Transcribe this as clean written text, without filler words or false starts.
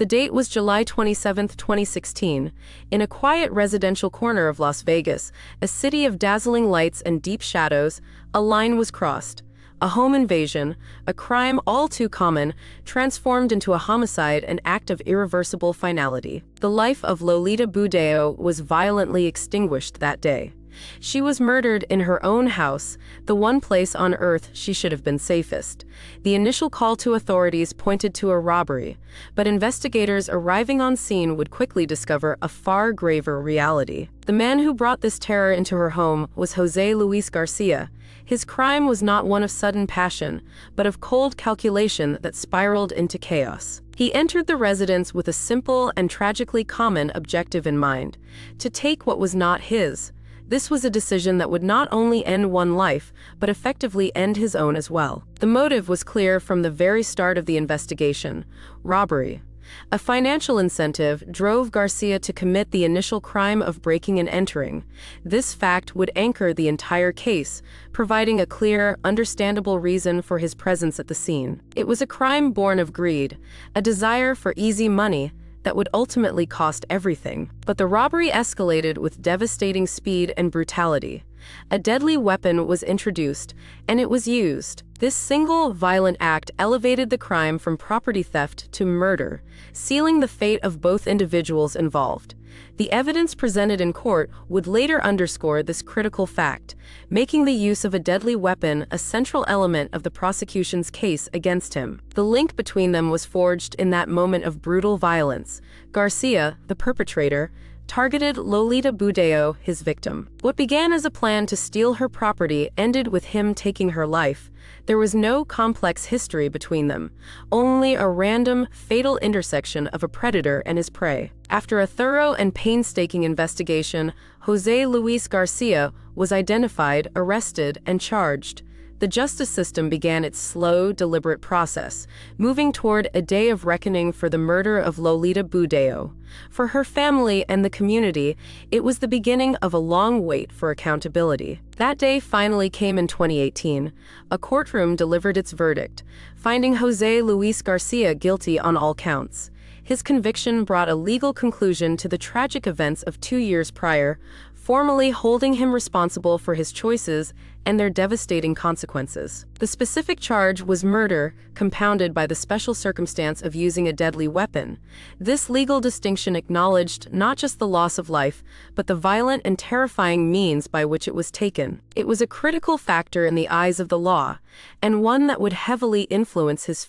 The date was July 27, 2016. In a quiet residential corner of Las Vegas, a city of dazzling lights and deep shadows, a line was crossed. A home invasion, a crime all too common, transformed into a homicide, an act of irreversible finality. The life of Lolita Budeo was violently extinguished that day. She was murdered in her own house, the one place on earth she should have been safest. The initial call to authorities pointed to a robbery, but investigators arriving on scene would quickly discover a far graver reality. The man who brought this terror into her home was Jose Luis Garcia. His crime was not one of sudden passion, but of cold calculation that spiraled into chaos. He entered the residence with a simple and tragically common objective in mind: to take what was not his. This was a decision that would not only end one life, but effectively end his own as well. The motive was clear from the very start of the investigation: robbery. A financial incentive drove Garcia to commit the initial crime of breaking and entering. This fact would anchor the entire case, providing a clear, understandable reason for his presence at the scene. It was a crime born of greed, a desire for easy money that would ultimately cost everything. But the robbery escalated with devastating speed and brutality. A deadly weapon was introduced, and it was used. This single violent act elevated the crime from property theft to murder, sealing the fate of both individuals involved. The evidence presented in court would later underscore this critical fact, making the use of a deadly weapon a central element of the prosecution's case against him. The link between them was forged in that moment of brutal violence. Garcia, the perpetrator, targeted Lolita Budeo, his victim. What began as a plan to steal her property ended with him taking her life. There was no complex history between them, only a random, fatal intersection of a predator and his prey. After a thorough and painstaking investigation, Jose Luis Garcia was identified, arrested, and charged. The justice system began its slow, deliberate process, moving toward a day of reckoning for the murder of Lolita Budeo. For her family and the community, it was the beginning of a long wait for accountability. That day finally came in 2018. A courtroom delivered its verdict, finding Jose Luis Garcia guilty on all counts. His conviction brought a legal conclusion to the tragic events of 2 years prior, formally holding him responsible for his choices and their devastating consequences. The specific charge was murder, compounded by the special circumstance of using a deadly weapon. This legal distinction acknowledged not just the loss of life, but the violent and terrifying means by which it was taken. It was a critical factor in the eyes of the law, and one that would heavily influence his